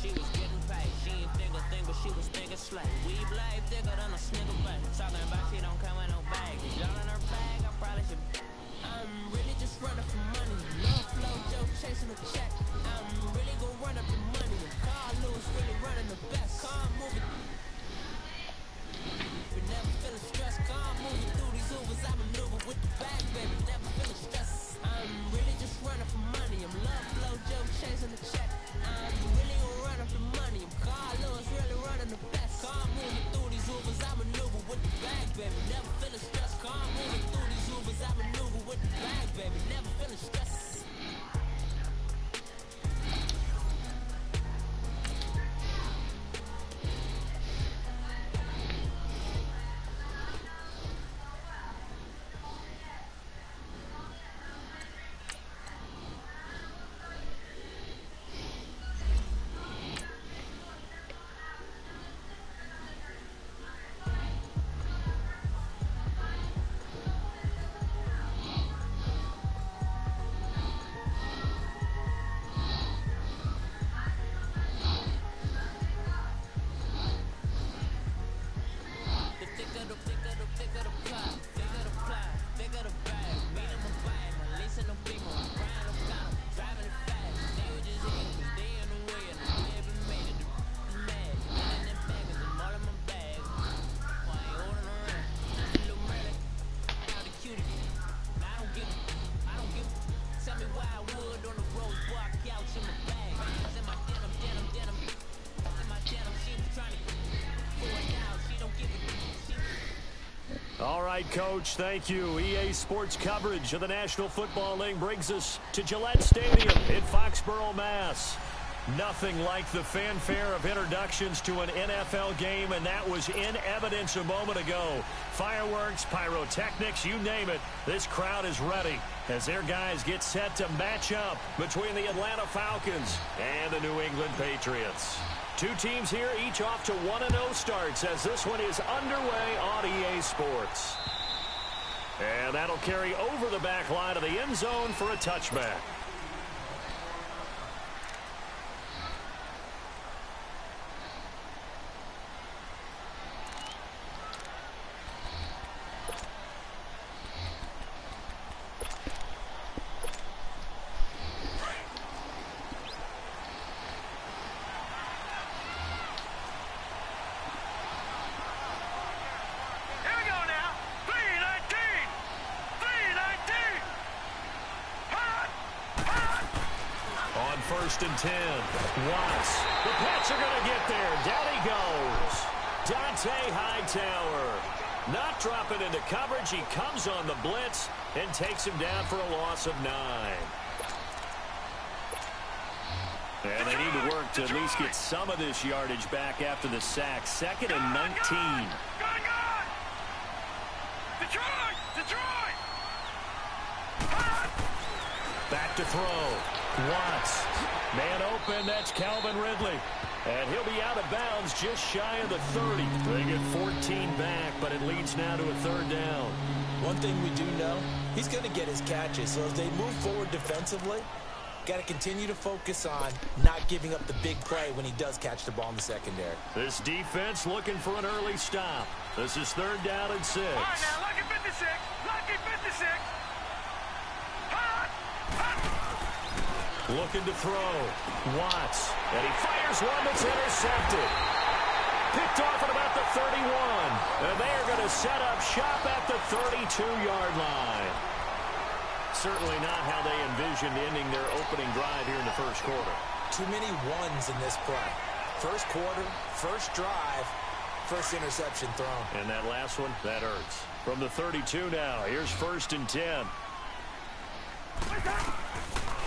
She was getting paid. She ain't think a thing, but she was thinking slay. We blade thicker than a snicker bag. Talking about she don't come with no bag. Y'all in her bag, I probably should. I'm really just running for money. Love flow, joke, chasing the check. I'm really gonna run up the money. Carl Lewis really running the best. Car moving. We never feeling stressed. Car moving through these Ubers. I maneuver with the bag, baby. Never feeling stressed. I'm really just running for money. I'm love flow, joke, chasing the check. I'm really gonna run up the money. I'm Carl Lewis really running the best. Car moving through these Ubers. I maneuver with the bag, baby. Never feeling stressed. Car moving through these Ubers. I maneuver with the bag, baby. Never feeling stressed. All right, Coach, thank you. EA Sports coverage of the National Football League brings us to Gillette Stadium in Foxborough, Mass. Nothing like the fanfare of introductions to an NFL game, and that was in evidence a moment ago. Fireworks, pyrotechnics, you name it. This crowd is ready as their guys get set to match up between the Atlanta Falcons and the New England Patriots. Two teams here, each off to 1-0 starts as this one is underway on EA Sports. And that'll carry over the back line of the end zone for a touchback. First and 10. Watts. The Pats are going to get there. Down he goes. Dante Hightower. Not dropping into coverage. He comes on the blitz and takes him down for a loss of 9. And they need to work to at least get some of this yardage back after the sack. 2nd and 19. Detroit! Back to throw. Watts. Man open, that's Calvin Ridley. And he'll be out of bounds just shy of the 30. They get 14 back, but it leads now to a 3rd down. One thing we do know, he's going to get his catches. So as they move forward defensively, got to continue to focus on not giving up the big play when he does catch the ball in the secondary. This defense looking for an early stop. This is 3rd down and 6. All right, now, lucky 56. Lucky 56. Looking to throw. Watts. And he fires one that's intercepted. Picked off at about the 31. And they are going to set up shop at the 32-yard line. Certainly not how they envisioned ending their opening drive here in the first quarter. Too many ones in this play. First quarter, first drive, first interception thrown. And that last one, that hurts. From the 32 now, here's 1st and 10.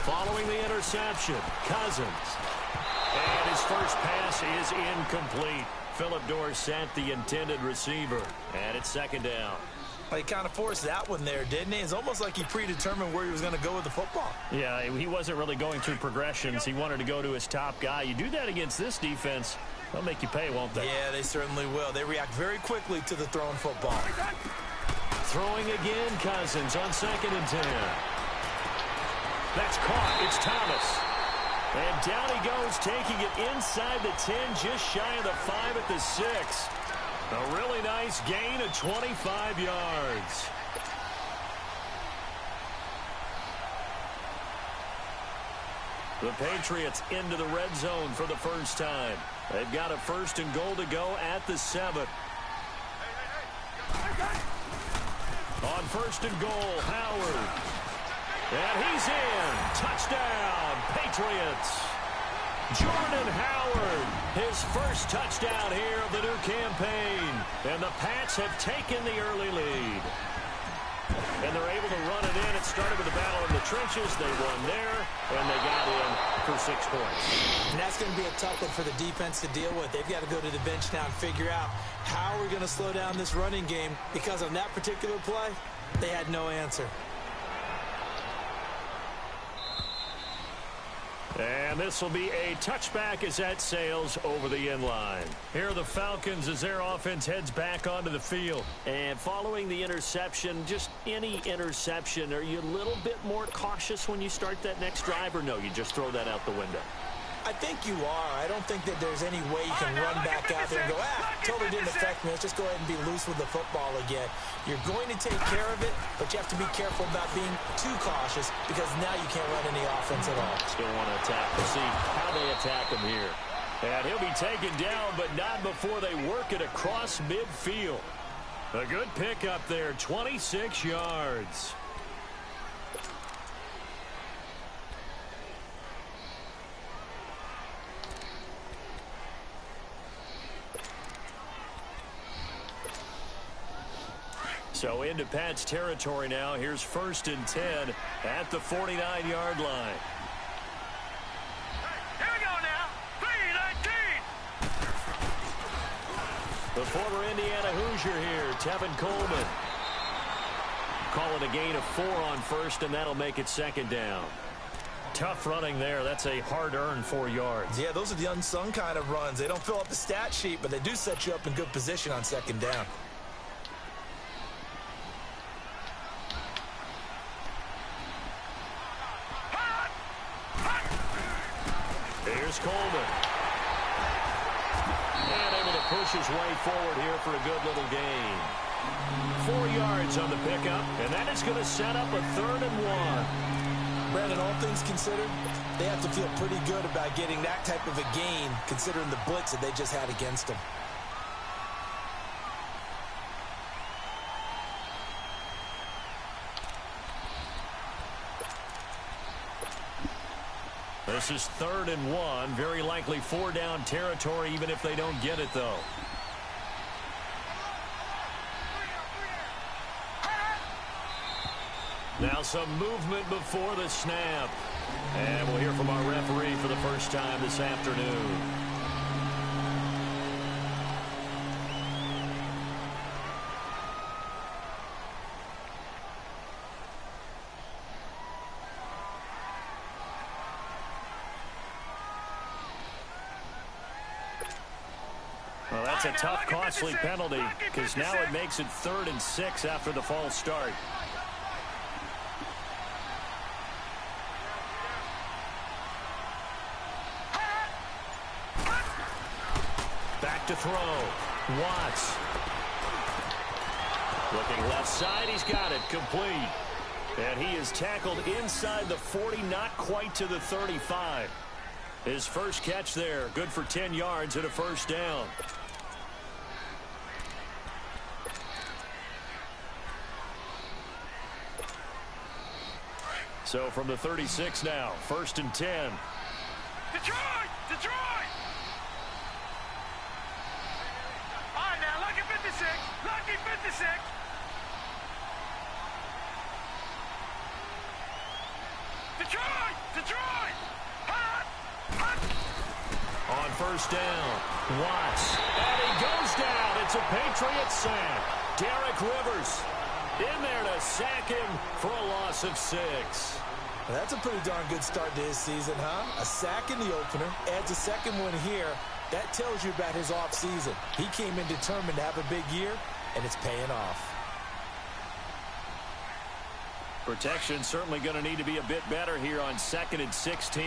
Following the interception, Cousins. And his first pass is incomplete. Philip Dorsett, the intended receiver. And it's 2nd down. He kind of forced that one there, didn't he? It's almost like he predetermined where he was going to go with the football. Yeah, he wasn't really going through progressions. He wanted to go to his top guy. You do that against this defense, they'll make you pay, won't they? Yeah, they certainly will. They react very quickly to the thrown football. Throwing again, Cousins on 2nd and 10. That's caught. It's Thomas. And down he goes, taking it inside the 10, just shy of the 5 at the 6. A really nice gain of 25 yards. The Patriots into the red zone for the first time. They've got a 1st and goal to go at the 7. On 1st and goal, Howard. And he's in. Touchdown, Patriots. Jordan Howard, his first touchdown here of the new campaign. And the Pats have taken the early lead. And they're able to run it in. It started with a battle in the trenches. They won there, and they got in for 6 points. And that's going to be a tough one for the defense to deal with. They've got to go to the bench now and figure out how we're going to slow down this running game, because on that particular play, they had no answer. And this will be a touchback as that sails over the end line. Here are the Falcons as their offense heads back onto the field. And following the interception, just any interception, are you a little bit more cautious when you start that next drive, or no, you just throw that out the window? I think you are. I don't think that there's any way you can run back out there and go, totally didn't affect me. Let's just go ahead and be loose with the football again. You're going to take care of it, but you have to be careful about being too cautious, because now you can't run any offense at all. Still want to attack. We'll see how they attack him here. And he'll be taken down, but not before they work it across midfield. A good pickup there, 26 yards. So into Pat's territory now. Here's 1st and 10 at the 49-yard line. Here we go now. 3-19. The former Indiana Hoosier here, Tevin Coleman. Call it a gain of 4 on 1st, and that'll make it 2nd down. Tough running there. That's a hard-earned 4 yards. Yeah, those are the unsung kind of runs. They don't fill up the stat sheet, but they do set you up in good position on 2nd down. Here's Coleman. And able to push his way forward here for a good little gain. 4 yards on the pickup, and that is going to set up a 3rd and 1. Brandon, all things considered, they have to feel pretty good about getting that type of a gain, considering the blitz that they just had against them. This is 3rd and 1. Very likely 4-down territory, even if they don't get it, though. Now some movement before the snap. And we'll hear from our referee for the first time this afternoon. Well, that's a tough, costly penalty, because now it makes it 3rd and 6 after the false start. Back to throw. Watts. Looking left side. He's got it. Complete. And he is tackled inside the 40, not quite to the 35. His first catch there. Good for 10 yards and a 1st down. So from the 36 now, 1st and 10. Detroit! Detroit! All right, now, lucky 56. Lucky 56. Detroit! Detroit! Hot! Hot! On 1st down, Watts. And he goes down. It's a Patriots sack. Derek Rivers in there to sack him for a loss of 6. Well, that's a pretty darn good start to his season, huh? A sack in the opener, adds a 2nd one here. That tells you about his offseason. He came in determined to have a big year, and it's paying off. Protection certainly going to need to be a bit better here on 2nd and 16.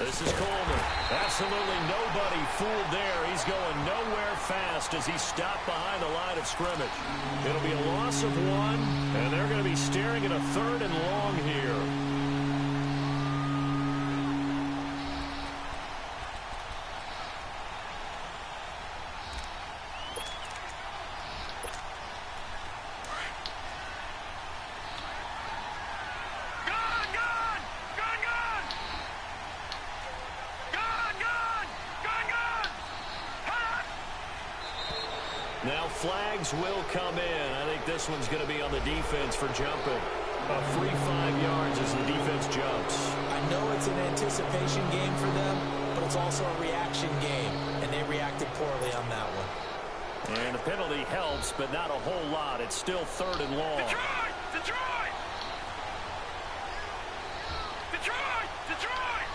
This is Coleman. Absolutely nobody fooled there. He's going nowhere fast as he's stopped behind the line of scrimmage. It'll be a loss of 1, and they're going to be staring at a 3rd and long here. Now flags will come in. I think this one's going to be on the defense for jumping. A free 5 yards as the defense jumps. I know it's an anticipation game for them, but it's also a reaction game, and they reacted poorly on that one. And the penalty helps, but not a whole lot. It's still 3rd and long. Detroit! Detroit! Detroit! Detroit!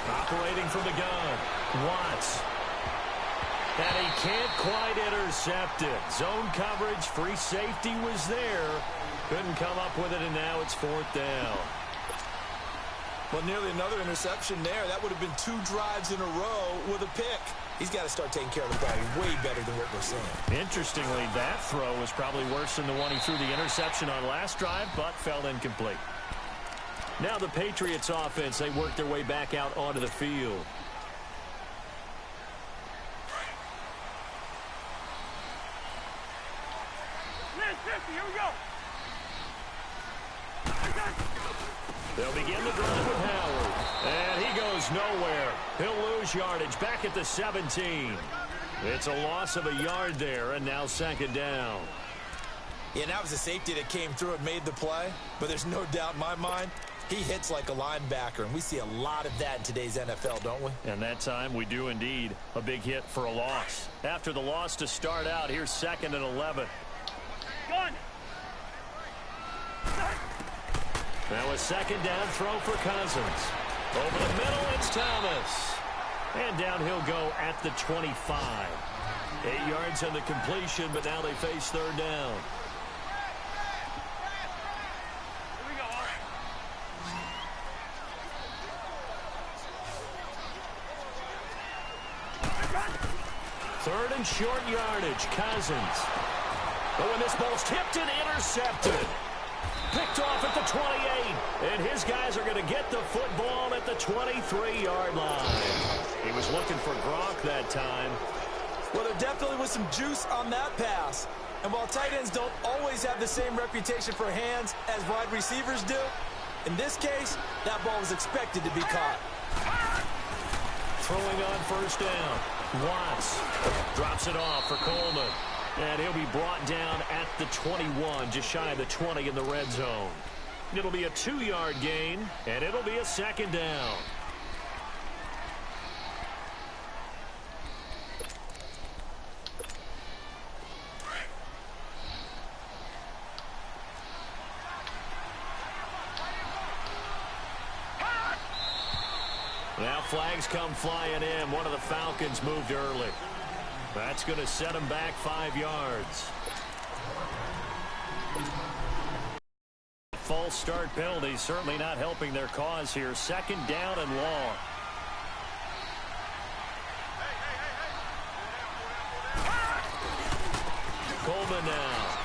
Operating from the gun. Watts. And he can't quite intercept it. Zone coverage, free safety was there. Couldn't come up with it, and now it's 4th down. Well, nearly another interception there. That would have been 2 drives in a row with a pick. He's got to start taking care of the ball way better than what we're seeing. Interestingly, that throw was probably worse than the one he threw the interception on last drive, but fell incomplete. Now the Patriots offense, they work their way back out onto the field. Here we go. They'll begin the drive with Howard. And he goes nowhere. He'll lose yardage back at the 17. It's a loss of a yard there, and now 2nd down. Yeah, that was a safety that came through and made the play. But there's no doubt in my mind, he hits like a linebacker, and we see a lot of that in today's NFL, don't we? And that time we do indeed. A big hit for a loss. After the loss to start out, here's 2nd and 11. Gun. Now a 2nd down throw for Cousins. Over the middle, it's Thomas. And down he'll go at the 25. 8 yards on the completion, but now they face 3rd down. Here we go. 3rd and short yardage, Cousins. But when this ball's tipped and intercepted. Picked off at the 28. And his guys are going to get the football at the 23-yard line. He was looking for Gronk that time. Well, there definitely was some juice on that pass. And while tight ends don't always have the same reputation for hands as wide receivers do, in this case, that ball was expected to be caught. Throwing on 1st down. Watts drops it off for Coleman. And he'll be brought down at the 21, just shy of the 20 in the red zone. It'll be a 2-yard gain, and it'll be a 2nd down. Now flags come flying in. One of the Falcons moved early. That's going to set him back 5 yards. False start penalty certainly not helping their cause here. 2nd down and long. Coleman now.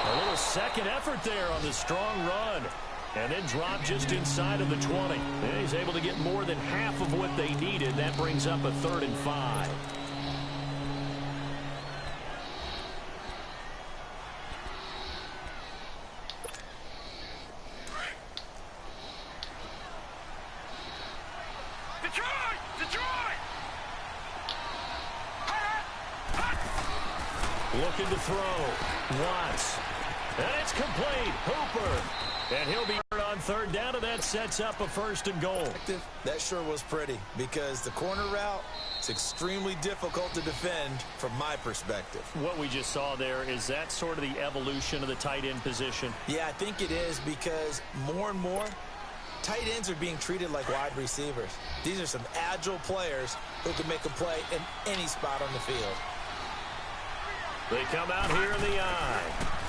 A little second effort there on the strong run. And then drop just inside of the 20. And he's able to get more than half of what they needed. That brings up a 3rd and 5. Detroit! Detroit! Looking to throw. Watts. And it's complete. Hooper. And he'll be on 3rd down, and that sets up a 1st and goal. That sure was pretty, because the corner route is extremely difficult to defend from my perspective. What we just saw there, is that sort of the evolution of the tight end position? Yeah, I think it is, because more and more, tight ends are being treated like wide receivers. These are some agile players who can make a play in any spot on the field. They come out here in the eye.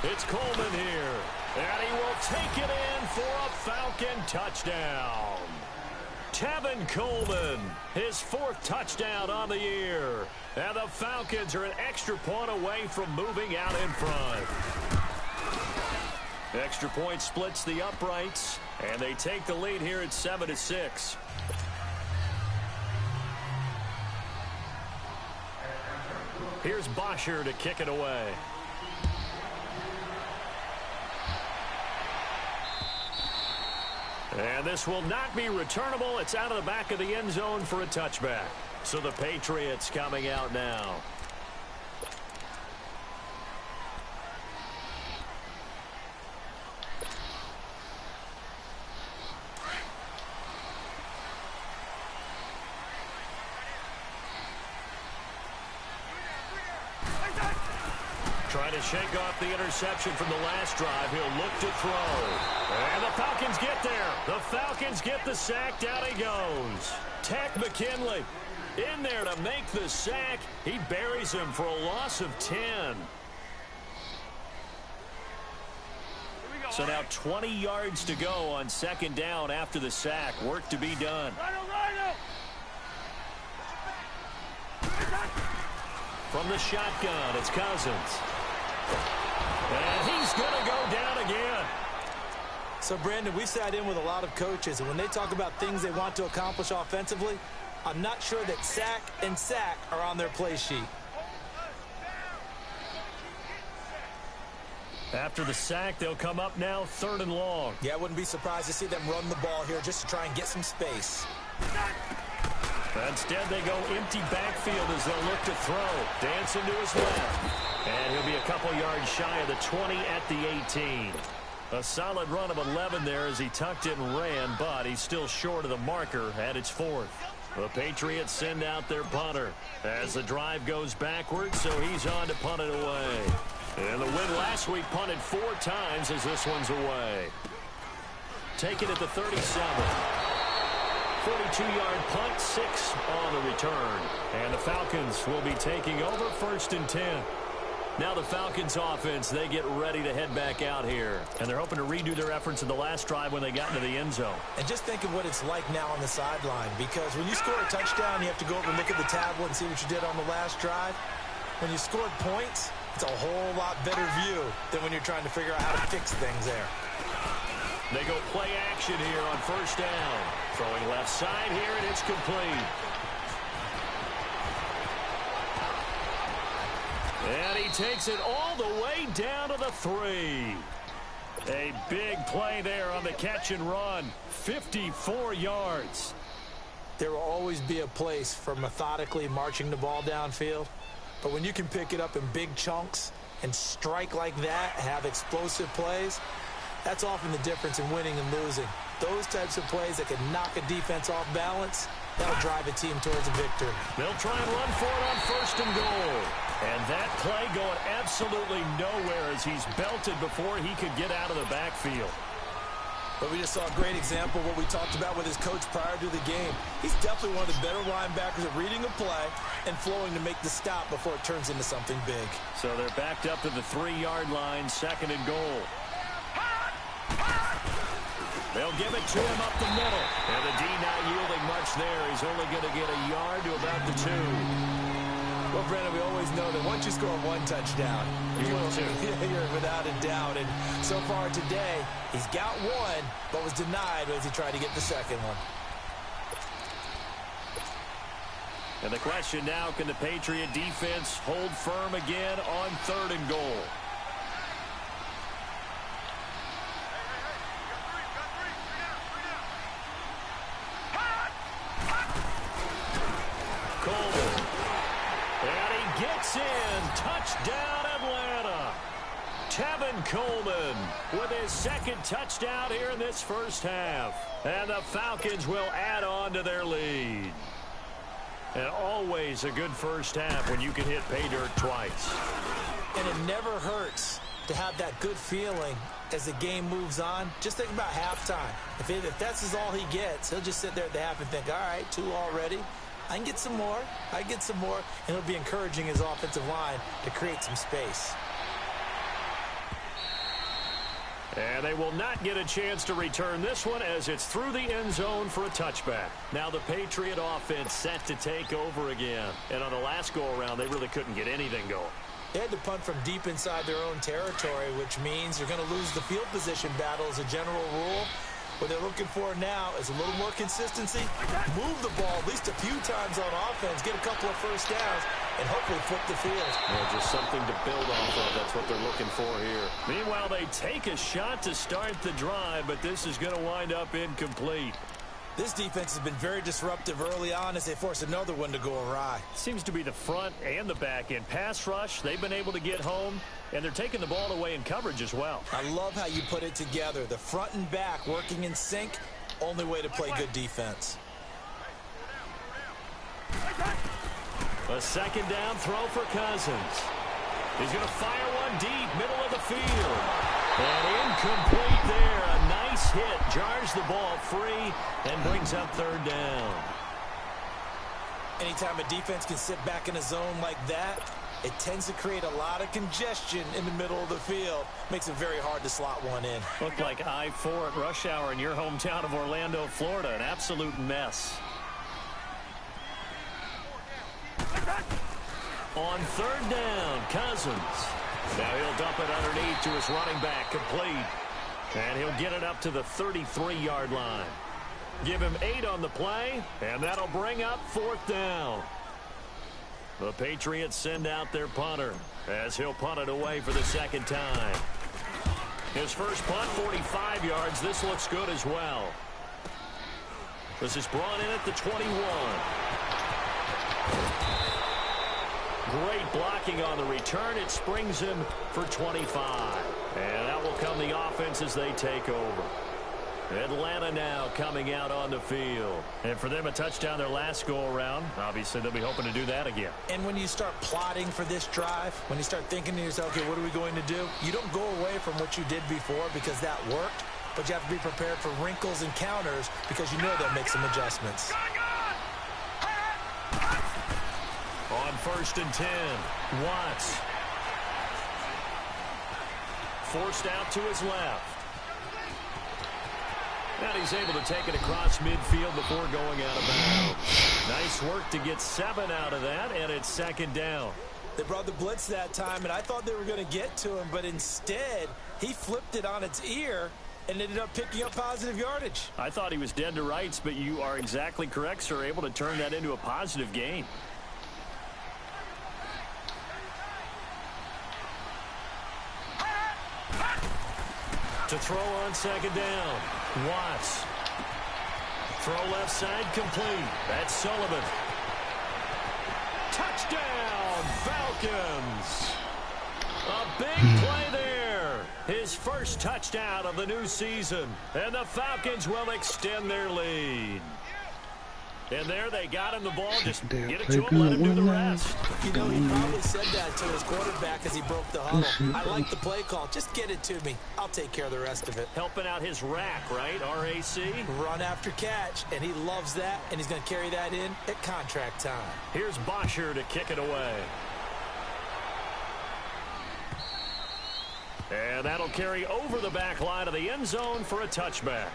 It's Coleman here. And he will take it in for a Falcon touchdown. Tevin Coleman, his 4th touchdown on the year. And the Falcons are an extra point away from moving out in front. Extra point splits the uprights, and they take the lead here at 7-6. Here's Bosher to kick it away. And this will not be returnable. It's out of the back of the end zone for a touchback. So the Patriots coming out now. Trying to shake off the interception from the last drive. He'll look to throw. And the Falcons get there. The Falcons get the sack. Down he goes. Tack McKinley in there to make the sack. He buries him for a loss of 10. So now 20 yards to go on 2nd down after the sack. Work to be done. From the shotgun, it's Cousins. And he's going to go down again. So, Brandon, we sat in with a lot of coaches, and when they talk about things they want to accomplish offensively, I'm not sure that sack and sack are on their play sheet. After the sack, they'll come up now 3rd and long. Yeah, I wouldn't be surprised to see them run the ball here just to try and get some space. Instead, they go empty backfield as they'll look to throw. Dancing to his left. And he'll be a couple yards shy of the 20 at the 18. A solid run of 11 there as he tucked it and ran, but he's still short of the marker at its 4th. The Patriots send out their punter as the drive goes backwards, so he's on to punt it away. And the win last week punted 4 times as this one's away. Take it at the 37. 42-yard punt, 6 on the return. And the Falcons will be taking over 1st and 10. Now the Falcons offense, they get ready to head back out here. And they're hoping to redo their efforts in the last drive when they got into the end zone. And just think of what it's like now on the sideline, because when you score a touchdown, you have to go over and look at the tablet and see what you did on the last drive. When you scored points, it's a whole lot better view than when you're trying to figure out how to fix things there. They go play action here on 1st down. Throwing left side here, and it's complete. And he takes it all the way down to the 3. A big play there on the catch and run. 54 yards. There will always be a place for methodically marching the ball downfield. But when you can pick it up in big chunks and strike like that, have explosive plays, that's often the difference in winning and losing. Those types of plays that can knock a defense off balance, that'll drive a team towards a victory. They'll try and run for it on 1st and goal. And that play going absolutely nowhere as he's belted before he could get out of the backfield. But we just saw a great example of what we talked about with his coach prior to the game. He's definitely one of the better linebackers at reading a play and flowing to make the stop before it turns into something big. So they're backed up to the 3-yard line, 2nd and goal. They'll give it to him up the middle. And the D not yielding much there. He's only going to get a yard to about the 2. Well, Brandon, we always know that once you score 1 touchdown, you're without a doubt. And so far today, he's got 1, but was denied as he tried to get the 2nd one. And the question now, can the Patriot defense hold firm again on 3rd and goal? Coleman. And he gets in. Touchdown, Atlanta. Tevin Coleman with his 2nd touchdown here in this 1st half. And the Falcons will add on to their lead. And always a good 1st half when you can hit pay dirt twice. And it never hurts to have that good feeling as the game moves on. Just think about halftime. If that's all he gets, he'll just sit there at the half and think, all right, 2 already. I can get some more. I can get some more. And he'll be encouraging his offensive line to create some space. And they will not get a chance to return this one as it's through the end zone for a touchback. Now the Patriot offense set to take over again. And on the last go-around, they really couldn't get anything going. They had to punt from deep inside their own territory, which means you're going to lose the field position battle as a general rule. What they're looking for now is a little more consistency, move the ball at least a few times on offense, get a couple of first downs, and hopefully flip the field. Yeah, just something to build off of. That's what they're looking for here. Meanwhile, they take a shot to start the drive, but this is going to wind up incomplete. This defense has been very disruptive early on as they force another one to go awry. Seems to be the front and the back end. Pass rush, they've been able to get home, and they're taking the ball away in coverage as well. I love how you put it together. The front and back working in sync, only way to play good defense. A second down throw for Cousins. He's going to fire one deep, middle of the field. And incomplete there. A nice hit. Jars the ball free and brings up third down. Anytime a defense can sit back in a zone like that, it tends to create a lot of congestion in the middle of the field. Makes it very hard to slot one in. Looked like I-4 at rush hour in your hometown of Orlando, Florida. An absolute mess. On third down, Cousins. Now he'll dump it underneath to his running back, complete. And he'll get it up to the 33-yard line. Give him 8 on the play, and that'll bring up fourth down. The Patriots send out their punter as he'll punt it away for the second time. His first punt, 45 yards. This looks good as well. This is brought in at the 21. Great blocking on the return. It springs him for 25. And that will come the offense as they take over. Atlanta now coming out on the field. And for them, a touchdown their last go-around. Obviously, they'll be hoping to do that again. And when you start plotting for this drive, when you start thinking to yourself, okay, what are we going to do? You don't go away from what you did before because that worked, but you have to be prepared for wrinkles and counters because you know they'll make some adjustments. On first and 10, Watts. Forced out to his left. And he's able to take it across midfield before going out of bounds. Nice work to get 7 out of that, and it's second down. They brought the blitz that time, and I thought they were going to get to him, but instead, he flipped it on its ear and ended up picking up positive yardage. I thought he was dead to rights, but you are exactly correct, sir. Able to turn that into a positive gain. To throw on second down, Watts. Throw left side complete. That's Sullivan. Touchdown, Falcons. A big play there. His first touchdown of the new season. And the Falcons will extend their lead. And there they got him the ball. Just get it to him, let him do the rest. You know, he probably said that to his quarterback as he broke the huddle. I like the play call. Just get it to me. I'll take care of the rest of it. Helping out his rack, right? RAC. Run after catch, and he loves that, and he's going to carry that in at contract time. Here's Bosher to kick it away. And that'll carry over the back line of the end zone for a touchback.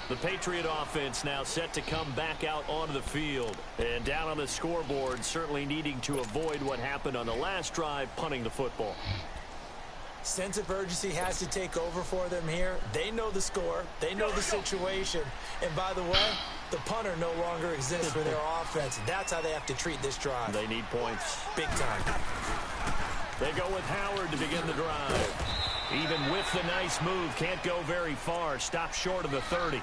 The Patriot offense now set to come back out onto the field. And down on the scoreboard, certainly needing to avoid what happened on the last drive, punting the football. Sense of urgency has to take over for them here. They know the score. They know the situation. And by the way, the punter no longer exists for their offense. That's how they have to treat this drive. They need points. Big time. They go with Howard to begin the drive. Even with the nice move, can't go very far. Stop short of the 30.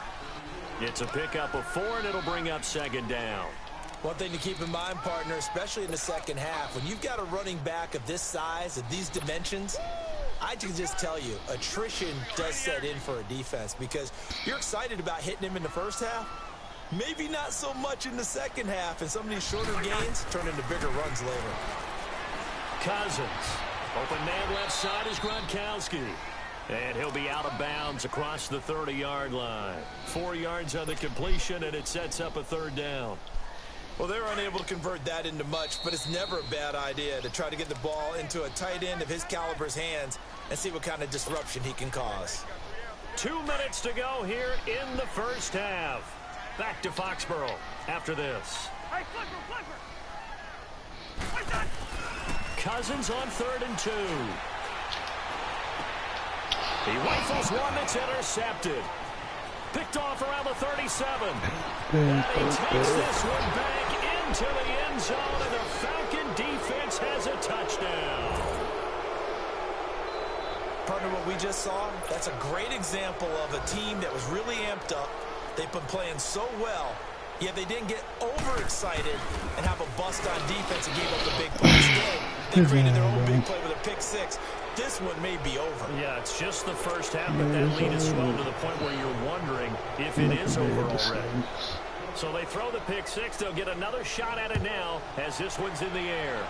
It's a pickup of 4, and it'll bring up second down. One thing to keep in mind, partner, especially in the second half, when you've got a running back of this size, of these dimensions, I can just tell you, attrition does set in for a defense because you're excited about hitting him in the first half. Maybe not so much in the second half, and some of these shorter gains turn into bigger runs later. Cousins. Open man left side is Gronkowski. And he'll be out of bounds across the 30-yard line. 4 yards on the completion, and it sets up a third down. Well, they're unable to convert that into much, but it's never a bad idea to try to get the ball into a tight end of his caliber's hands and see what kind of disruption he can cause. 2 minutes to go here in the first half. Back to Foxborough after this. Hey, flipper! What's that? Cousins on 3rd and 2. He rifles one that's intercepted. Picked off around the 37. And he takes this one back into the end zone, and the Falcon defense has a touchdown. Partner, what we just saw, that's a great example of a team that was really amped up. They've been playing so well, yet they didn't get overexcited and have a bust on defense and gave up the big play. Instead, they created their own big play with a pick six. This one may be over. Yeah, it's just the first half, but that lead has swelled to the point where you're wondering if it is over already. So they throw the pick six. They'll get another shot at it now as this one's in the air.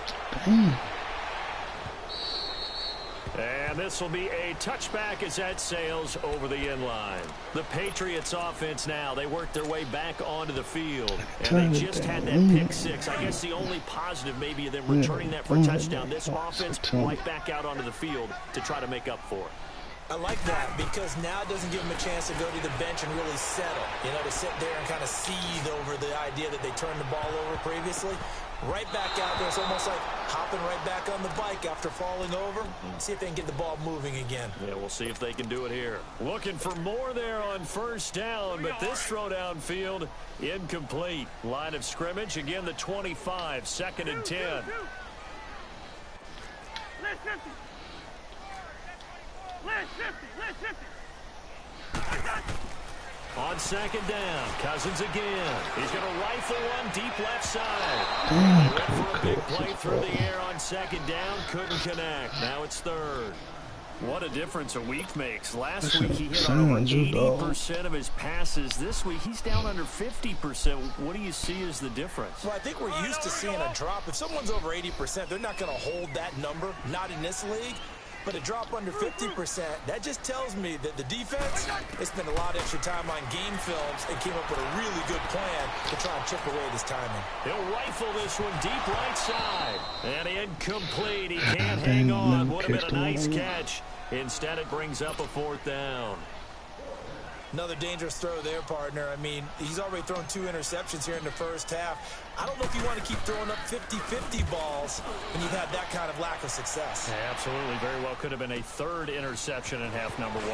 And this will be a touchback as that sails over the end line. The Patriots offense now, they worked their way back onto the field. And they just had that pick six. I guess the only positive maybe of them returning that for a touchdown. This offense right back out onto the field to try to make up for it. I like that because now it doesn't give them a chance to go to the bench and really settle. You know, to sit there and kind of seethe over the idea that they turned the ball over previously. Right back out there. It's almost like hopping right back on the bike after falling over. See if they can get the ball moving again. Yeah, we'll see if they can do it here. Looking for more there on first down, but this throw downfield incomplete. Line of scrimmage, again the 25, 2nd and 10. Let's 50. On 2nd down, Cousins again. He's going to rifle one deep left side. They went for a big play through the air on 2nd down. Couldn't connect. Now it's 3rd. What a difference a week makes. Last week he hit on over 80% of his passes. This week he's down under 50%. What do you see as the difference? Well, I think we're used to seeing a drop. If someone's over 80%, they're not going to hold that number. Not in this league. But a drop under 50%, that just tells me that the defense, they spent a lot of extra time on game films and came up with a really good plan to try and chip away this timing. He'll rifle this one deep right side. And incomplete. He can't hang on. Would have been a nice catch. Instead, it brings up a 4th down. Another dangerous throw there, partner. I mean, he's already thrown 2 interceptions here in the first half. I don't know if you want to keep throwing up 50-50 balls when you've had that kind of lack of success. Yeah, absolutely. Very well could have been a 3rd interception in half number 1.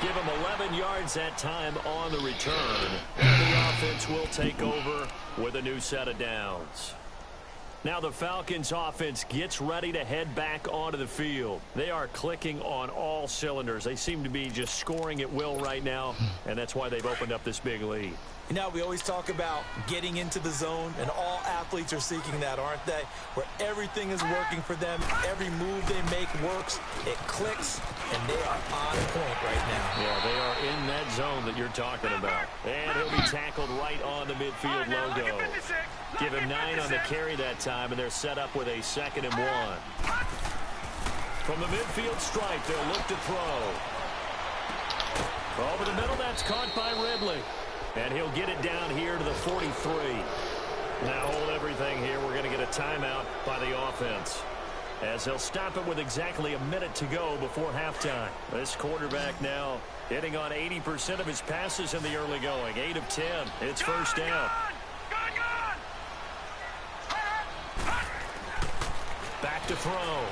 Give him 11 yards that time on the return. And the offense will take over with a new set of downs. Now the Falcons offense gets ready to head back onto the field. They are clicking on all cylinders. They seem to be just scoring at will right now, and that's why they've opened up this big lead. You know, we always talk about getting into the zone, and all athletes are seeking that, aren't they? Where everything is working for them, every move they make works, it clicks, and they are on point right now. Yeah, they are in that zone that you're talking about. And he'll be tackled right on the midfield logo. Give him 9 on the carry that time, and they're set up with a 2nd and 1. From the midfield stripe, they'll look to throw. Over the middle, that's caught by Ridley. And he'll get it down here to the 43. Now hold everything here. We're going to get a timeout by the offense, as they'll stop it with exactly a minute to go before halftime. This quarterback now hitting on 80% of his passes in the early going. 8 of 10. It's first down. Back to throw.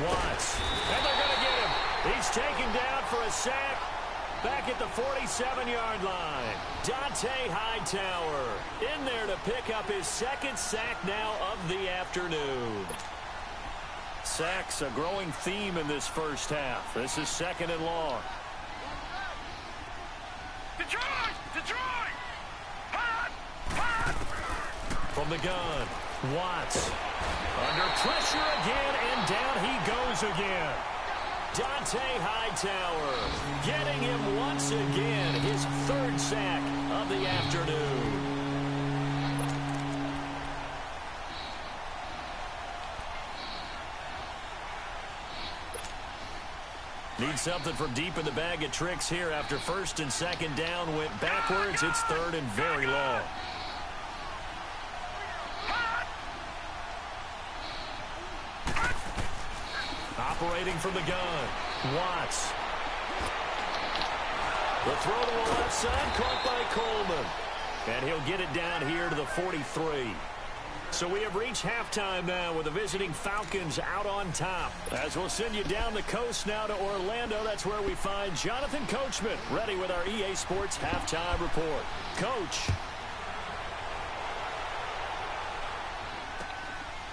Watts. And they're going to get him. He's taken down for a sack. Back at the 47-yard line. Dante Hightower in there to pick up his 2nd sack now of the afternoon. Sacks a growing theme in this first half. This is 2nd and long. Detroit! From the gun, Watts. Under pressure again, and down he goes again. Dante Hightower getting him once again, his 3rd sack of the afternoon. Need something from deep in the bag of tricks here after 1st and 2nd down went backwards. It's 3rd and very long. Operating from the gun. Watts. The throw to the left side, caught by Coleman. And he'll get it down here to the 43. So we have reached halftime now with the visiting Falcons out on top. As we'll send you down the coast now to Orlando, that's where we find Jonathan Coachman ready with our EA Sports halftime report. Coach.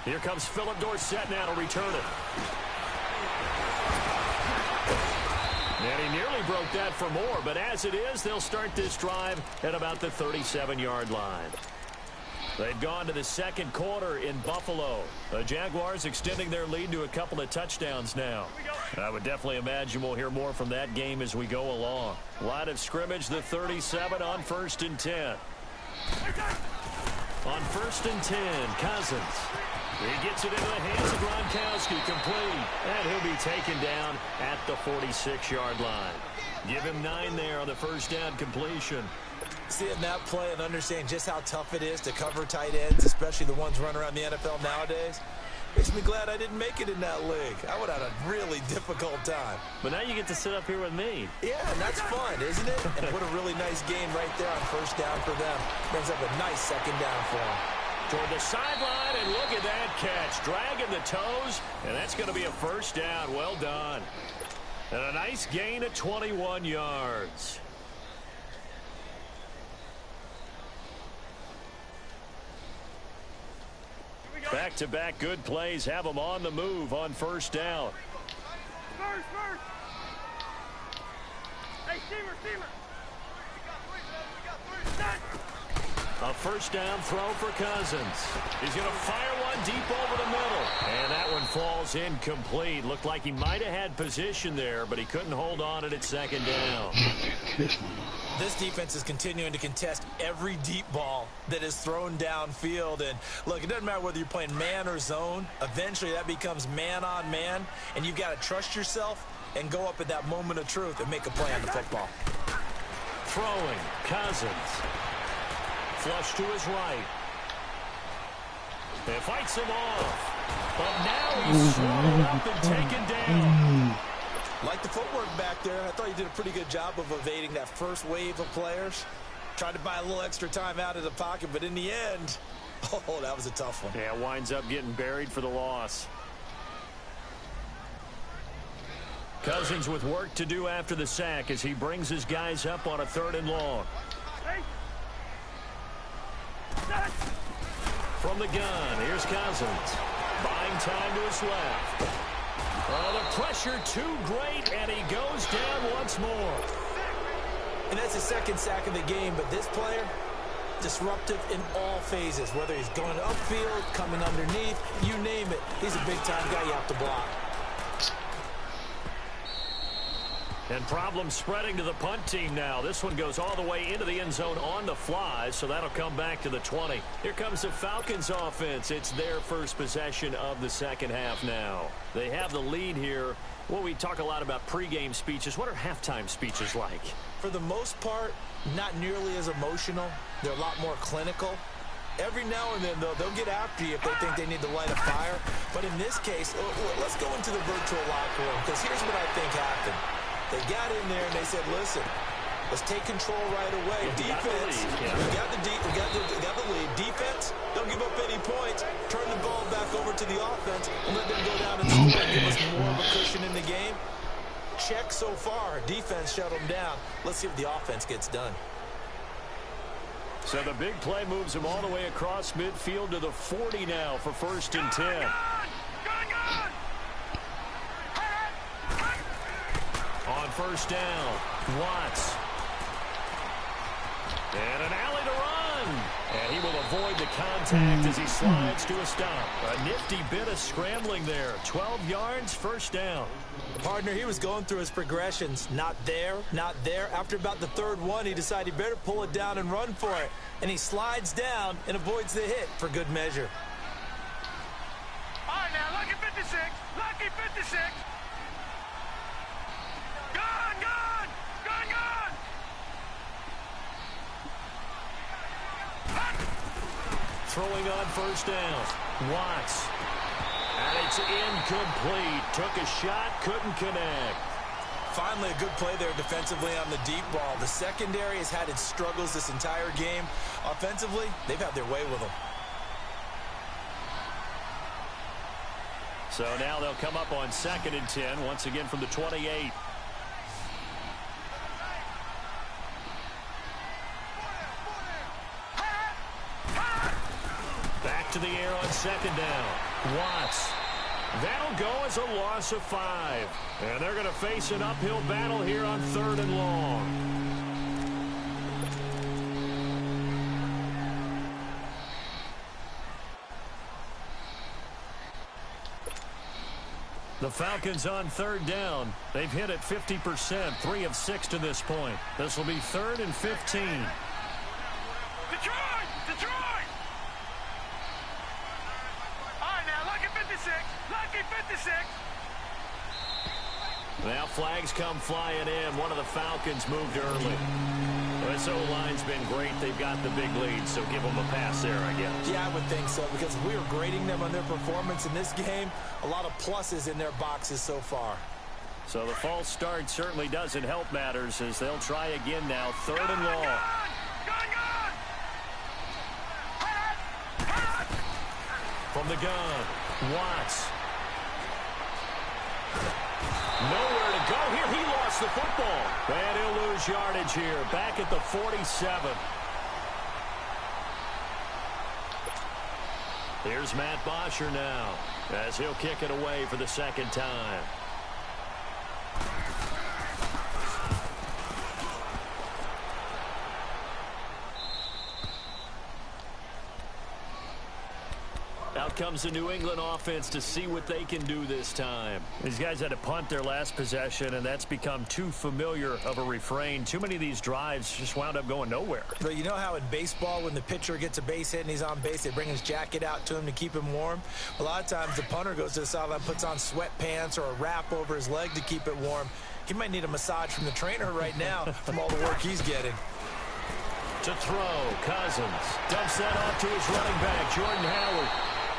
Here comes Philip Dorsett now to return it. And he nearly broke that for more, but as it is, they'll start this drive at about the 37-yard line. They've gone to the second quarter in Buffalo. The Jaguars extending their lead to a couple of touchdowns now. I would definitely imagine we'll hear more from that game as we go along. Line of scrimmage, the 37 on 1st and 10. On 1st and 10, Cousins. He gets it into the hands of Gronkowski, complete. And he'll be taken down at the 46-yard line. Give him 9 there on the first down completion. Seeing that play and understanding just how tough it is to cover tight ends, especially the ones running around the NFL nowadays, makes me glad I didn't make it in that league. I would have had a really difficult time. But now you get to sit up here with me. Yeah, and that's fun, isn't it? And put a really nice game right there on first down for them. Brings up a nice second down for them. Toward the sideline, and look at that catch. Dragging the toes, and that's going to be a first down. Well done. And a nice gain of 21 yards. Back-to-back good plays have them on the move on first down. First. Hey, Steamer. A first down throw for Cousins. He's going to fire one deep over the middle. And that one falls incomplete. Looked like he might have had position there, but he couldn't hold on at second down. This defense is continuing to contest every deep ball that is thrown downfield. And, look, it doesn't matter whether you're playing man or zone. Eventually, that becomes man on man. And you've got to trust yourself and go up at that moment of truth and make a play on the football. Throwing, Cousins. Flush to his right. It fights him off. But now he's swallowed up and taken down. Like the footwork back there, I thought he did a pretty good job of evading that first wave of players. Tried to buy a little extra time out of the pocket, but in the end, oh, that was a tough one. Yeah, winds up getting buried for the loss. Cousins with work to do after the sack as he brings his guys up on a 3rd and long. From the gun, here's Cousins. Buying time to his left. Oh, the pressure too great, and he goes down once more. And that's the second sack of the game, but this player, disruptive in all phases, whether he's going upfield, coming underneath, you name it. He's a big-time guy you have to block. And problems spreading to the punt team now. This one goes all the way into the end zone on the fly, so that'll come back to the 20. Here comes the Falcons offense. It's their first possession of the second half now. They have the lead here. Well, we talk a lot about pregame speeches. What are halftime speeches like? For the most part, not nearly as emotional. They're a lot more clinical. Every now and then, though, they'll get after you if they think they need to light a fire. But in this case, let's go into the virtual locker room, because here's what I think happened. They got in there and they said, listen, let's take control right away. Defense, we got the lead. Defense, don't give up any points. Turn the ball back over to the offense and let them go down and score and give us more of a cushion in the game. Check so far. Defense shut them down. Let's see if the offense gets done. So the big play moves him all the way across midfield to the 40 now for 1st and 10. On first down, Watts. And an alley to run. And he will avoid the contact as he slides to a stop. A nifty bit of scrambling there. 12 yards, first down. Partner, he was going through his progressions. Not there, not there. After about the 3rd one, he decided he better pull it down and run for it. And he slides down and avoids the hit for good measure. All right, now, lucky 56. Lucky 56. Throwing on first down. Watts. And it's incomplete. Took a shot, couldn't connect. Finally, a good play there defensively on the deep ball. The secondary has had its struggles this entire game. Offensively, they've had their way with them. So now they'll come up on 2nd and 10, once again from the 28. Back to the air on 2nd down. Watts. That'll go as a loss of 5. And they're going to face an uphill battle here on 3rd and long. The Falcons on 3rd down. They've hit it 50%, 3 of 6 to this point. This will be 3rd and 15. Detroit! Detroit! All right, now, lucky 56. Lucky 56. Now flags come flying in. One of the Falcons moved early. This O-line's been great. They've got the big lead, so give them a pass there, I guess. Yeah, I would think so, because if we were grading them on their performance in this game, a lot of pluses in their boxes so far. So the false start certainly doesn't help matters as they'll try again now. 3rd and long. Gun! From the gun, Watts. Nowhere to go here. He lost the football. And he'll lose yardage here. Back at the 47. Here's Matt Bosher now as he'll kick it away for the 2nd time. Out comes the New England offense to see what they can do this time. These guys had to punt their last possession, and that's become too familiar of a refrain. Too many of these drives just wound up going nowhere. But you know how in baseball, when the pitcher gets a base hit and he's on base, they bring his jacket out to him to keep him warm? A lot of times the punter goes to the sideline, puts on sweatpants or a wrap over his leg to keep it warm. He might need a massage from the trainer right now from all the work he's getting. To throw, Cousins dumps that off to his running back, Jordan Howard.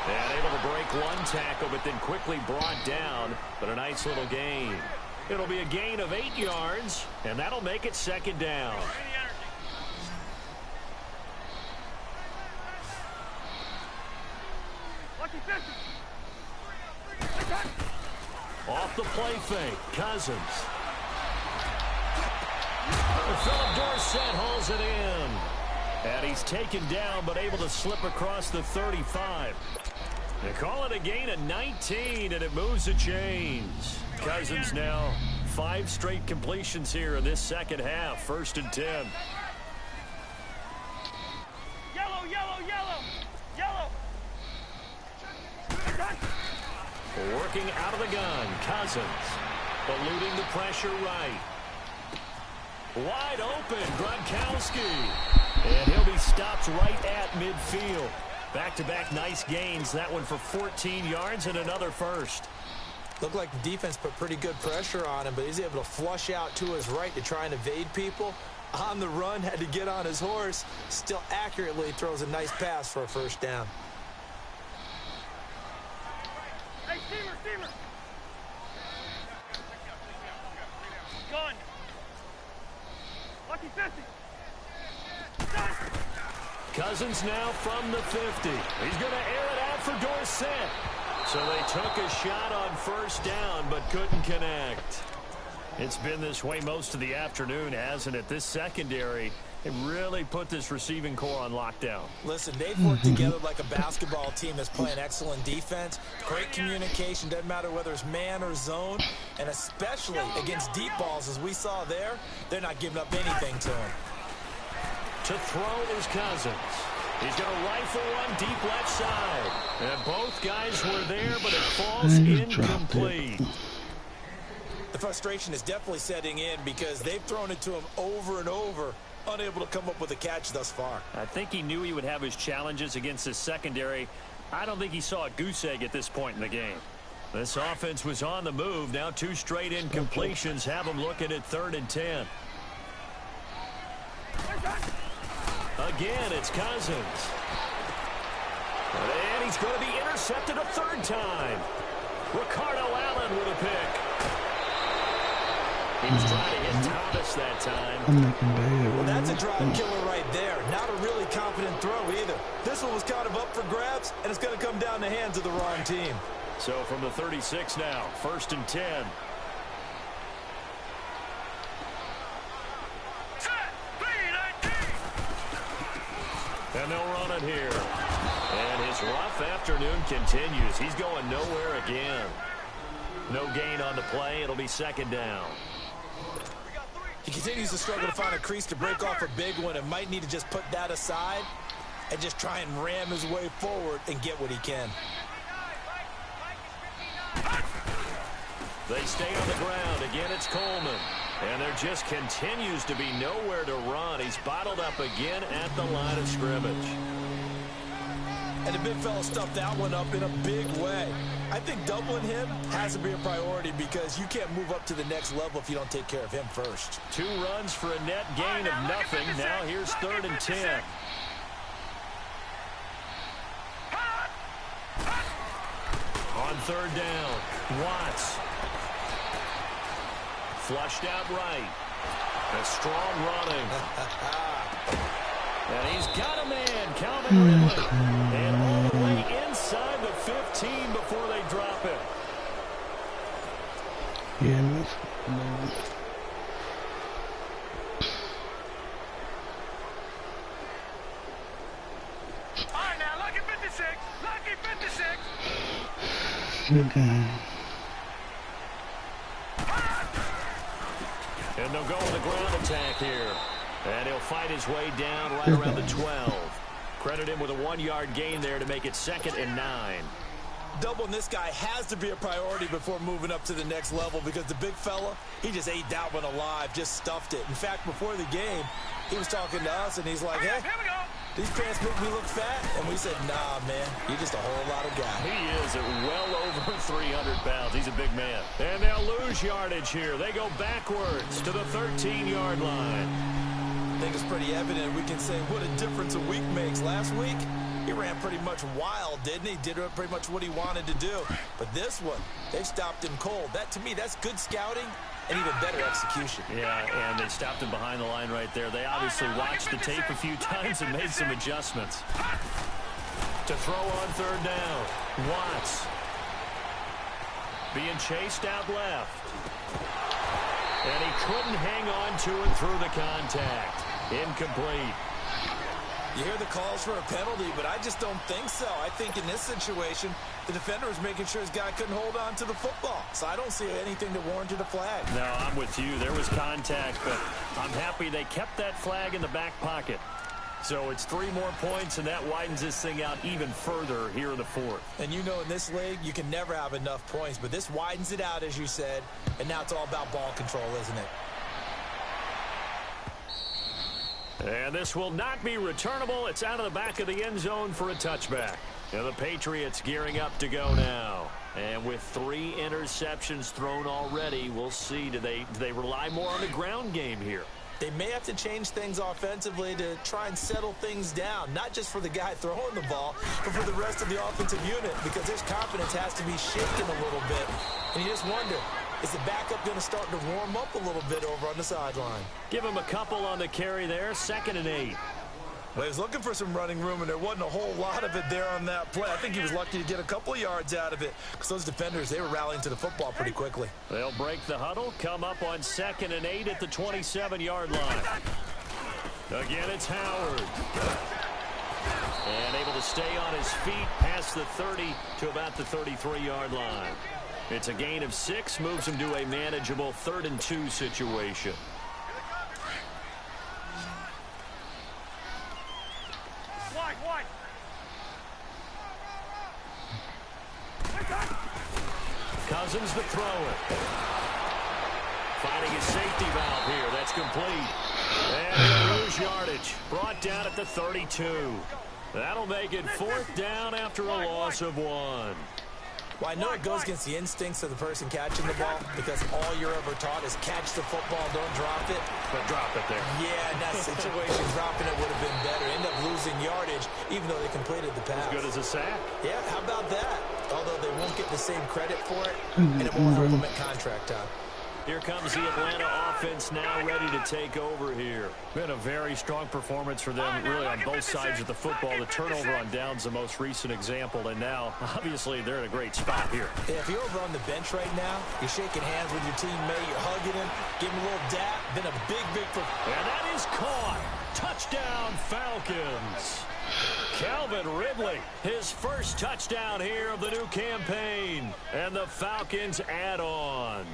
And able to break one tackle, but then quickly brought down. But a nice little gain. It'll be a gain of 8 yards, and that'll make it 2nd down. Off the play fake, Cousins. Philip Dorsett hauls it in. And he's taken down, but able to slip across the 35. They call it a gain of 19, and it moves the chains. Cousins now 5 straight completions here in this 2nd half. 1st and 10. Yellow, yellow, yellow, yellow. Working out of the gun, Cousins. Eluding the pressure right. Wide open, Gronkowski. And he'll be stopped right at midfield. Back-to-back nice gains. That one for 14 yards and another first. Looked like the defense put pretty good pressure on him, but he's able to flush out to his right to try and evade people. On the run, had to get on his horse. Still accurately throws a nice pass for a 1st down. Hey, steamer. Gun. Lucky 50. Cousins now from the 50. He's going to air it out for Dorsett. So they took a shot on 1st down, but couldn't connect. It's been this way most of the afternoon, hasn't it? This secondary, it really put this receiving core on lockdown. Listen, they've worked together like a basketball team that's playing excellent defense. Great communication, doesn't matter whether it's man or zone. And especially against deep balls, as we saw there, they're not giving up anything to him. To throw is Cousins. He's going to rifle one deep left side. And both guys were there, but it falls incomplete. The frustration is definitely setting in because they've thrown it to him over and over, unable to come up with a catch thus far. I think he knew he would have his challenges against his secondary. I don't think he saw a goose egg at this point in the game. This offense was on the move. Now 2 straight incompletions have him looking at 3rd and 10. Again, it's Cousins. And he's going to be intercepted a third time. Ricardo Allen with a pick. He was trying to hit Thomas that time. Well, that's a drive killer right there. Not a really confident throw either. This one was kind of up for grabs, and it's going to come down the hands of the wrong team. So from the 36 now, 1st and 10. And they'll run it here. And his rough afternoon continues. He's going nowhere again. No gain on the play. It'll be 2nd down. He continues to struggle to find a crease to break off a big one and might need to just put that aside and just try and ram his way forward and get what he can. They stay on the ground. Again, it's Coleman. And there just continues to be nowhere to run. He's bottled up again at the line of scrimmage. And the big fella stuffed that one up in a big way. I think doubling him has to be a priority because you can't move up to the next level if you don't take care of him first. 2 runs for a net gain of nothing. Now here's 3rd and 10. On 3rd down, Watts. Flushed out right. A strong running. And he's got a man, Calvin Ridley. And all the way inside the 15 before they drop it. Yeah, All right, now, lucky 56. Lucky 56. okay. And they'll go with a ground attack here. And he'll fight his way down right around the 12. Credit him with a 1-yard gain there to make it 2nd and 9. Doubling this guy has to be a priority before moving up to the next level because the big fella, he just ate that one alive, just stuffed it. In fact, before the game, he was talking to us, and he's like, hey, Here we go. these pants make me look fat. And we said, nah, man, you're just a whole lot of guy. He is at well over 300 pounds. He's a big man. And they'll lose yardage here. They go backwards to the 13-yard line. I think it's pretty evident. We can say what a difference a week makes. Last week, he ran pretty much wild, didn't he? Did pretty much what he wanted to do. But this one, they stopped him cold. That, to me, that's good scouting and even better execution. Yeah, and they stopped him behind the line right there. They obviously watched the tape a few times and made some adjustments. To throw on 3rd down, Watts. Being chased out left. And he couldn't hang on to it through the contact. Incomplete. You hear the calls for a penalty, but I just don't think so. I think in this situation, the defender was making sure his guy couldn't hold on to the football. So I don't see anything that warranted a flag. No, I'm with you. There was contact, but I'm happy they kept that flag in the back pocket. So it's 3 more points, and that widens this thing out even further here in the 4th. And you know in this league, you can never have enough points, but this widens it out, as you said, and now it's all about ball control, isn't it? And this will not be returnable. It's out of the back of the end zone for a touchback. And the Patriots gearing up to go now. And with 3 interceptions thrown already, we'll see. Do they rely more on the ground game here? They may have to change things offensively to try and settle things down, not just for the guy throwing the ball, but for the rest of the offensive unit, because his confidence has to be shaken a little bit. And you just wonder, is the backup going to start to warm up a little bit over on the sideline? Give him a couple on the carry there, 2nd and 8. Well, he was looking for some running room, and there wasn't a whole lot of it there on that play. I think he was lucky to get a couple of yards out of it because those defenders, they were rallying to the football pretty quickly. They'll break the huddle, come up on 2nd and 8 at the 27-yard line. Again, it's Howard. And able to stay on his feet past the 30 to about the 33-yard line. It's a gain of 6, moves him to a manageable 3rd and 2 situation. Wide. Cousins to throw it. Finding his safety valve here. That's complete. And he'll lose yardage. Brought down at the 32. That'll make it 4th down after a loss of 1. Well, I know it goes against the instincts of the person catching the ball because all you're ever taught is catch the football, don't drop it. But drop it there. Yeah, in that situation, dropping it would have been better. End up losing losing yardage, even though they completed the pass. As good as a sack. Yeah, how about that? Although they won't get the same credit for it, and it won't help them at contract time. Here comes the Atlanta offense now ready to take over here. Been a very strong performance for them, really, on both sides of the football. The turnover on downs the most recent example, and now, obviously, they're in a great spot here. Yeah, if you're over on the bench right now, you're shaking hands with your teammate, you're hugging him, giving him a little dap, been a big and that is caught. Touchdown, Falcons. Calvin Ridley, his first touchdown here of the new campaign, and the Falcons add on.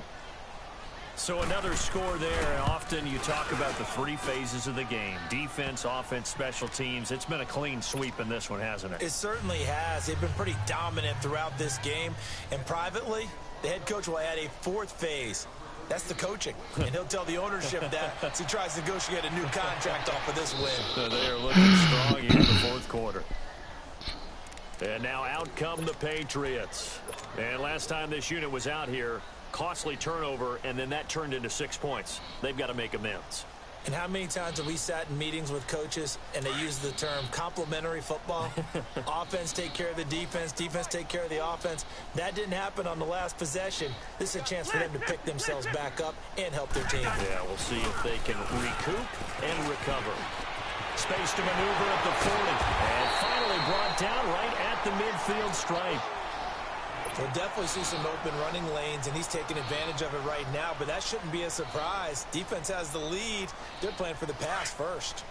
So another score there. Often you talk about the three phases of the game: defense, offense, special teams. It's been a clean sweep in this one, hasn't it? It certainly has. They've been pretty dominant throughout this game. And privately, the head coach will add a fourth phase. That's the coaching. And he'll tell the ownership that as he tries to negotiate a new contract off of this win. So they are looking strong here in the fourth quarter. And now out come the Patriots. And last time this unit was out here, costly turnover, and then that turned into 6 points. They've got to make amends. And how many times have we sat in meetings with coaches and they use the term complementary football? Offense take care of the defense, defense take care of the offense. That didn't happen on the last possession. This is a chance for them to pick themselves back up and help their team. Yeah, we'll see if they can recoup and recover. Space to maneuver at the 40. And finally brought down right at the midfield stripe. We'll definitely see some open running lanes, and he's taking advantage of it right now, but that shouldn't be a surprise. Defense has the lead. They're playing for the pass first.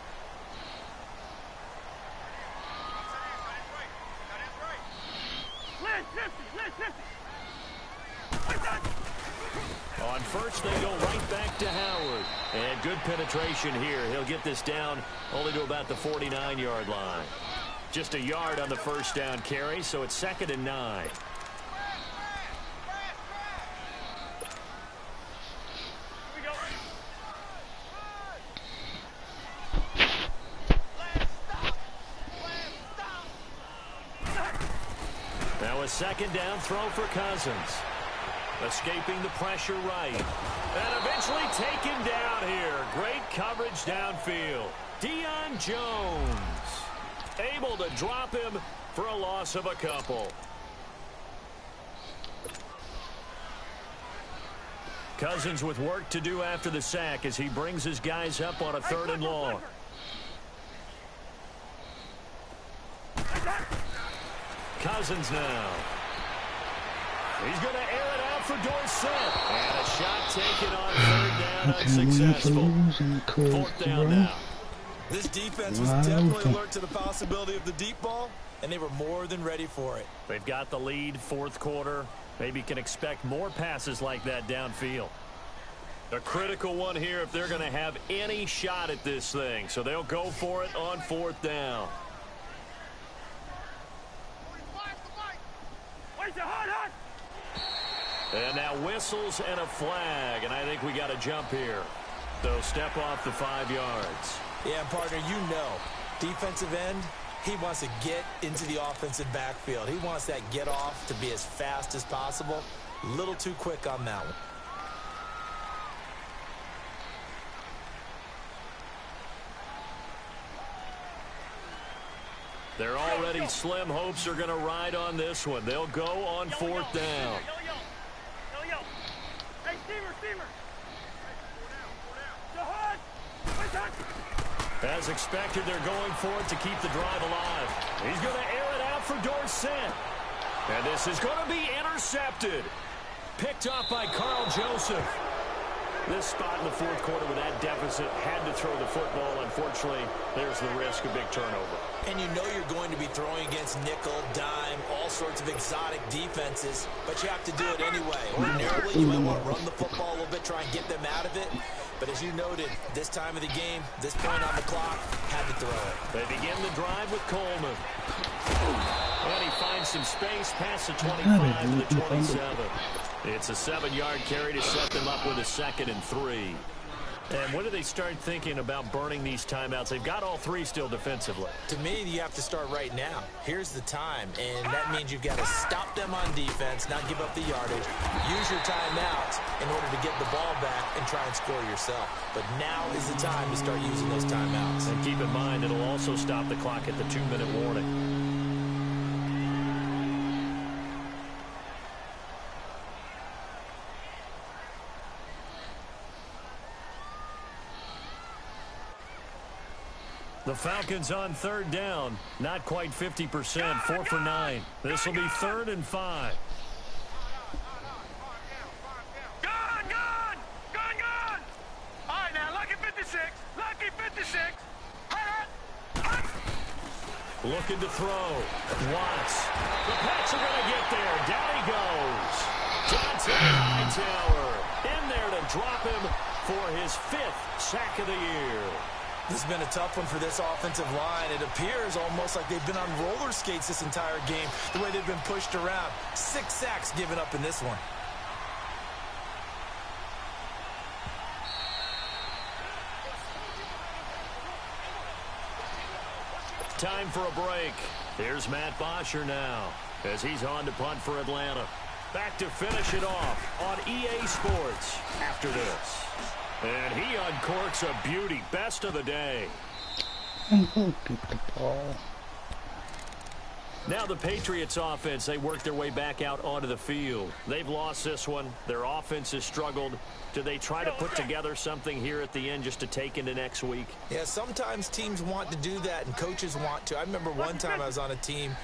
On first, they go right back to Howard. And good penetration here. He'll get this down only to about the 49-yard line. Just a yard on the first down carry, so it's 2nd and 9. Now a 2nd down throw for Cousins. Escaping the pressure right. And eventually taken down here. Great coverage downfield. Deion Jones able to drop him for a loss of a couple. Cousins with work to do after the sack as he brings his guys up on a 3rd and long. Cousins now. He's going to air it out for Dorsett. And a shot taken on 3rd down, unsuccessful. 4th down now. This defense was definitely alert to the possibility of the deep ball, and they were more than ready for it. They've got the lead, 4th quarter. Maybe can expect more passes like that downfield. A critical one here if they're going to have any shot at this thing. So they'll go for it on 4th down. And now whistles and a flag, and I think we got a jump here. So step off the 5 yards. Yeah, partner, you know, defensive end, he wants to get into the offensive backfield. He wants that get off to be as fast as possible. A little too quick on that one. They're already slim hopes are going to ride on this one. They'll go on 4th down. As expected, they're going for it to keep the drive alive. He's going to air it out for Dorsett. And this is going to be intercepted. Picked off by Carl Joseph. This spot in the 4th quarter with that deficit had to throw the football. Unfortunately, there's the risk of big turnover. And you know you're going to be throwing against nickel, dime, all sorts of exotic defenses, but you have to do it anyway. Ordinarily, you might want to run the football a little bit, try and get them out of it. But as you noted, this time of the game, this point on the clock, had to throw it. They begin the drive with Coleman. And he finds some space past the 25 to the 27. It's a 7-yard carry to set them up with a 2nd and 3. And when do they start thinking about burning these timeouts? They've got all three still defensively. To me, you have to start right now. Here's the time, and that means you've got to stop them on defense, not give up the yardage, use your timeouts in order to get the ball back and try and score yourself. But now is the time to start using those timeouts. And keep in mind, it'll also stop the clock at the 2-minute warning. The Falcons on third down. Not quite 50%, 4 for 9. This will be 3rd and 5. Gone! All right, now, lucky 56. Lucky 56. Looking to throw. Watts. The Pats are going to get there. Down he goes. Johnson Hightower in there to drop him for his 5th sack of the year. This has been a tough one for this offensive line. It appears almost like they've been on roller skates this entire game, the way they've been pushed around. 6 sacks given up in this one. Time for a break. Here's Matt Bosher now as he's on to punt for Atlanta. Back to finish it off on EA Sports after this. And he uncorks a beauty. Best of the day. Now the Patriots offense, they work their way back out onto the field. They've lost this one. Their offense has struggled. Do they try to put together something here at the end just to take into next week? Yeah, sometimes teams want to do that and coaches want to. I remember one time I was on a team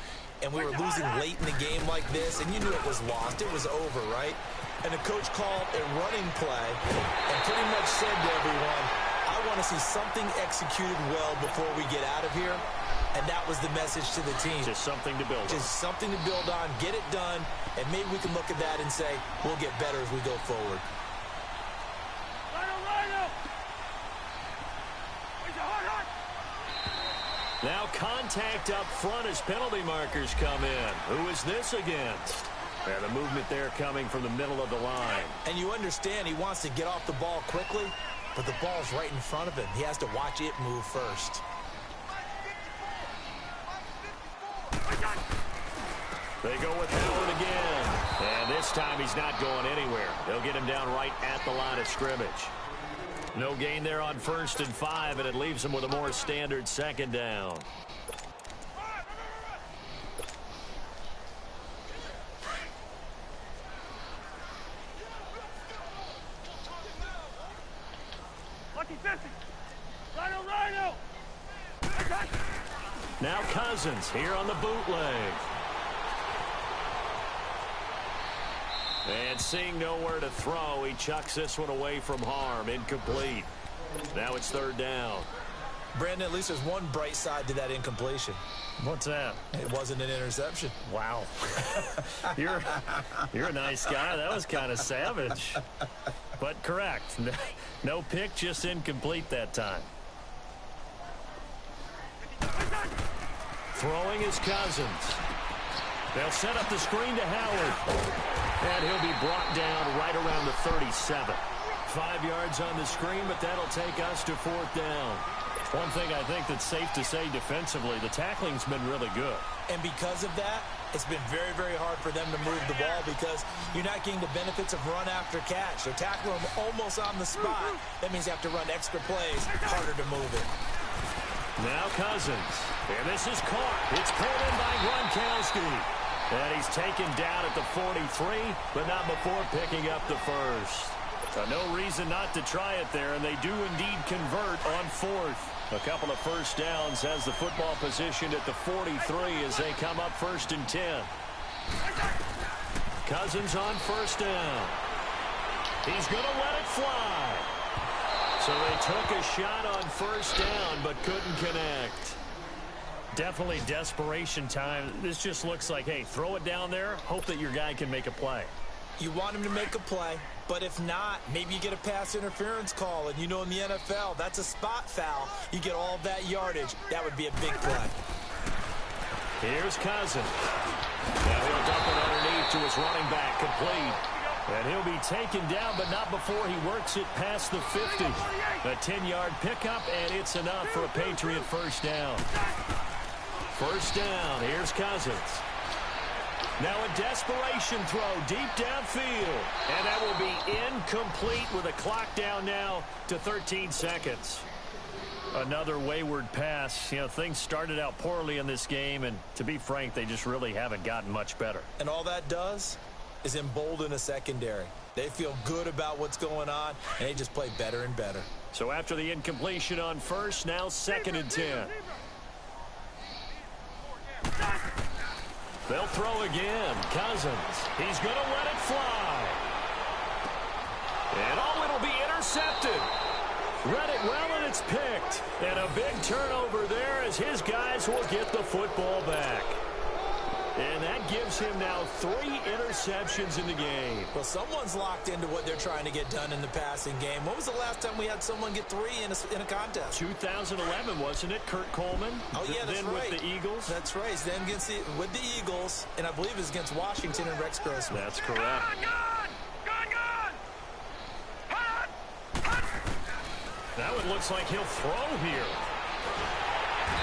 and we were losing late in the game like this, and you knew it was lost. It was over, right? And the coach called a running play and pretty much said to everyone, I want to see something executed well before we get out of here. And that was the message to the team. Just something to build on. Just something to build on, get it done, and maybe we can look at that and say, we'll get better as we go forward. Now contact up front as penalty markers come in. Who is this against? And the movement there coming from the middle of the line. And you understand he wants to get off the ball quickly, but the ball's right in front of him. He has to watch it move first. They go with Howard again. And this time he's not going anywhere. They'll get him down right at the line of scrimmage. No gain there on 1st and 5, and it leaves him with a more standard 2nd down. Now Cousins here on the bootleg. And seeing nowhere to throw, he chucks this one away from harm. Incomplete. Now it's 3rd down. Brandon, at least there's one bright side to that incompletion. What's that? It wasn't an interception. Wow. You're a nice guy. That was kind of savage. But correct. No pick, just incomplete that time. Throwing is Cousins. They'll set up the screen to Howard. And he'll be brought down right around the 37. 5 yards on the screen, but that'll take us to 4th down. One thing I think that's safe to say defensively, the tackling's been really good. And because of that, it's been very, very hard for them to move the ball because you're not getting the benefits of run after catch. They're tackling them almost on the spot. That means you have to run extra plays, harder to move it. Now Cousins. And this is caught. It's pulled in by Gronkowski. And he's taken down at the 43, but not before picking up the 1st. So no reason not to try it there, and they do indeed convert on 4th. A couple of 1st downs has the football position at the 43 as they come up 1st and 10. Cousins on 1st down. He's going to let it fly. So they took a shot on 1st down, but couldn't connect. Definitely desperation time. This just looks like, hey, throw it down there, hope that your guy can make a play. You want him to make a play, but if not, maybe you get a pass interference call, and you know in the NFL, that's a spot foul. You get all that yardage. That would be a big play. Here's Cousins. Now he'll dump it underneath to his running back, complete. And he'll be taken down, but not before he works it past the 50. A 10-yard pickup, and it's enough for a Patriot first down. First down, here's Cousins. Now a desperation throw deep downfield. And that will be incomplete with a clock down now to 13 seconds. Another wayward pass. You know, things started out poorly in this game, and to be frank, they just really haven't gotten much better. And all that does is embolden a secondary. They feel good about what's going on, and they just play better and better. So after the incompletion on first, now 2nd and 10. They'll throw again. Cousins. He's going to let it fly. And it'll be intercepted. Read it well, and it's picked. And a big turnover there as his guys will get the football back. And that gives him now 3 interceptions in the game. Well, someone's locked into what they're trying to get done in the passing game. When was the last time we had someone get 3 in a contest? 2011, wasn't it? Kurt Coleman? Oh, yeah, that's right. With the Eagles? That's right. Then with the Eagles, and I believe it's against Washington and Rex Grossman. That's correct. Gone! That one looks like he'll throw here.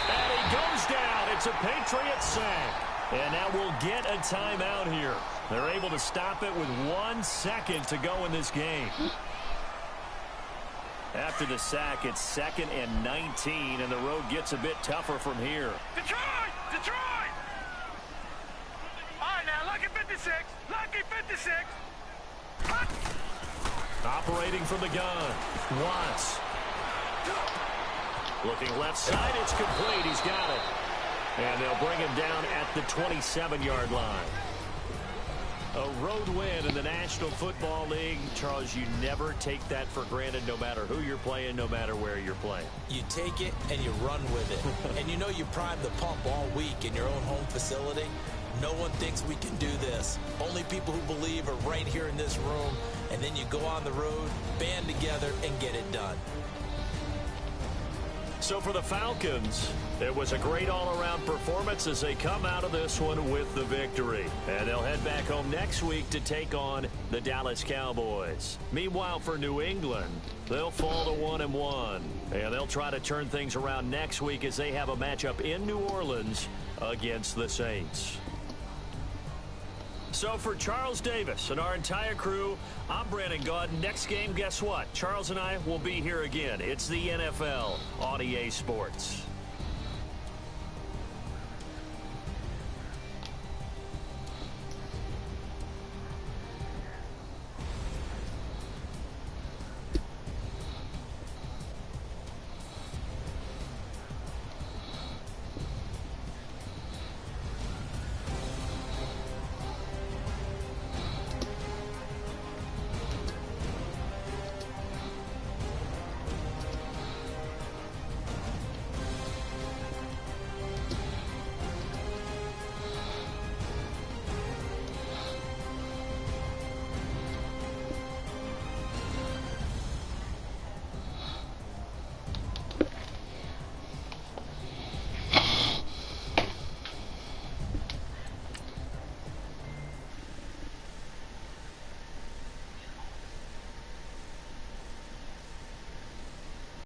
And he goes down. It's a Patriot sack. And now we'll get a timeout here. They're able to stop it with 1 second to go in this game. After the sack, it's 2nd and 19, and the road gets a bit tougher from here. Detroit! Detroit! All right, now, lucky 56. Lucky 56. Operating from the gun. Watts. Looking left side, it's complete. He's got it. And they'll bring him down at the 27-yard line. A road win in the National Football League. Charles, you never take that for granted, no matter who you're playing, no matter where you're playing. You take it and you run with it. And you know you primed the pump all week in your own home facility. No one thinks we can do this. Only people who believe are right here in this room. And then you go on the road, band together, and get it done. So for the Falcons, it was a great all-around performance as they come out of this one with the victory. And they'll head back home next week to take on the Dallas Cowboys. Meanwhile, for New England, they'll fall to 1-1. And they'll try to turn things around next week as they have a matchup in New Orleans against the Saints. So for Charles Davis and our entire crew, I'm Brandon Gaudin. Next game, guess what? Charles and I will be here again. It's the NFL on EA Sports.